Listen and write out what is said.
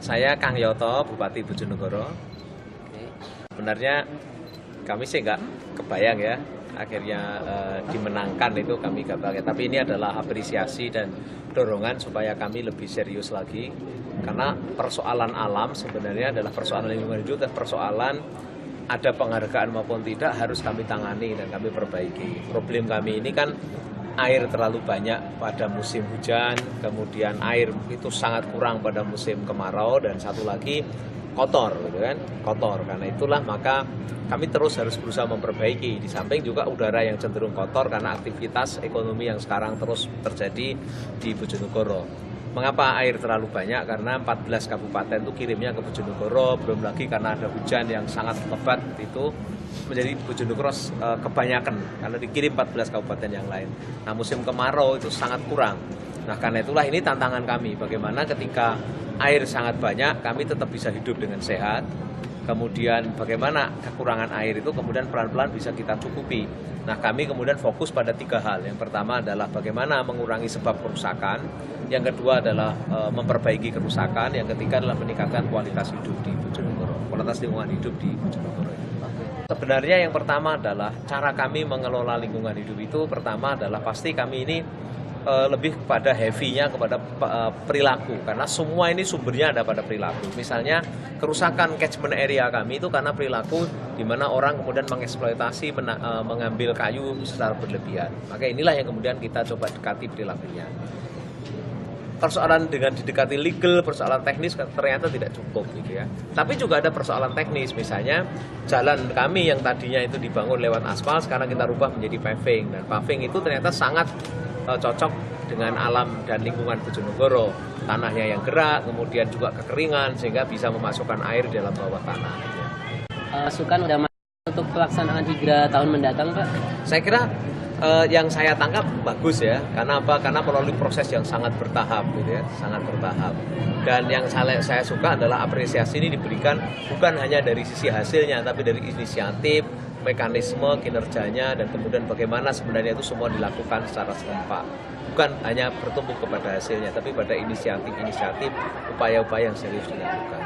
Saya Kang Yoto, Bupati Bojonegoro. Sebenarnya kami sih nggak kebayang ya, akhirnya dimenangkan itu kami nggak kebayang. Tapi ini adalah apresiasi dan dorongan supaya kami lebih serius lagi. Karena persoalan alam sebenarnya adalah persoalan lingkungan hidup dan persoalan ada penghargaan maupun tidak harus kami tangani dan kami perbaiki. Problem kami ini kan air terlalu banyak pada musim hujan, kemudian air itu sangat kurang pada musim kemarau, dan satu lagi kotor, gitu kan, kotor. Karena itulah maka kami terus harus berusaha memperbaiki. Di samping juga udara yang cenderung kotor karena aktivitas ekonomi yang sekarang terus terjadi di Bojonegoro. Mengapa air terlalu banyak? Karena 14 kabupaten itu kirimnya ke Bojonegoro, belum lagi karena ada hujan yang sangat lebat itu menjadi Bojonegoro kebanyakan karena dikirim 14 kabupaten yang lain. Nah, musim kemarau itu sangat kurang. Nah, karena itulah ini tantangan kami, bagaimana ketika air sangat banyak kami tetap bisa hidup dengan sehat. Kemudian bagaimana kekurangan air itu kemudian pelan-pelan bisa kita cukupi. Nah, kami kemudian fokus pada 3 hal. Yang pertama adalah bagaimana mengurangi sebab kerusakan. Yang kedua adalah memperbaiki kerusakan. Yang ketiga adalah meningkatkan kualitas hidup di Bojonegoro, kualitas lingkungan hidup di Bojonegoro. Sebenarnya yang pertama adalah cara kami mengelola lingkungan hidup itu pertama adalah pasti kami ini lebih kepada heavy-nya kepada perilaku, karena semua ini sumbernya ada pada perilaku. Misalnya kerusakan catchment area kami itu karena perilaku di mana orang kemudian mengeksploitasi, mengambil kayu secara berlebihan. Maka inilah yang kemudian kita coba dekati perilakunya. Persoalan dengan didekati legal, persoalan teknis ternyata tidak cukup gitu ya. Tapi juga ada persoalan teknis, misalnya jalan kami yang tadinya itu dibangun lewat aspal sekarang kita rubah menjadi paving, dan paving itu ternyata sangat cocok dengan alam dan lingkungan Bojonegoro. Tanahnya yang gerak, kemudian juga kekeringan sehingga bisa memasukkan air di dalam bawah tanah. Masukan udah untuk pelaksanaan hijrah tahun mendatang, Pak? Saya kira yang saya tangkap bagus ya. Karena apa? Karena melalui proses yang sangat bertahap gitu ya, sangat bertahap. Dan yang saya suka adalah apresiasi ini diberikan bukan hanya dari sisi hasilnya, tapi dari inisiatif, mekanisme, kinerjanya, dan kemudian bagaimana sebenarnya itu semua dilakukan secara serempak. Bukan hanya bertumbuh kepada hasilnya, tapi pada inisiatif-inisiatif, upaya-upaya yang serius dilakukan.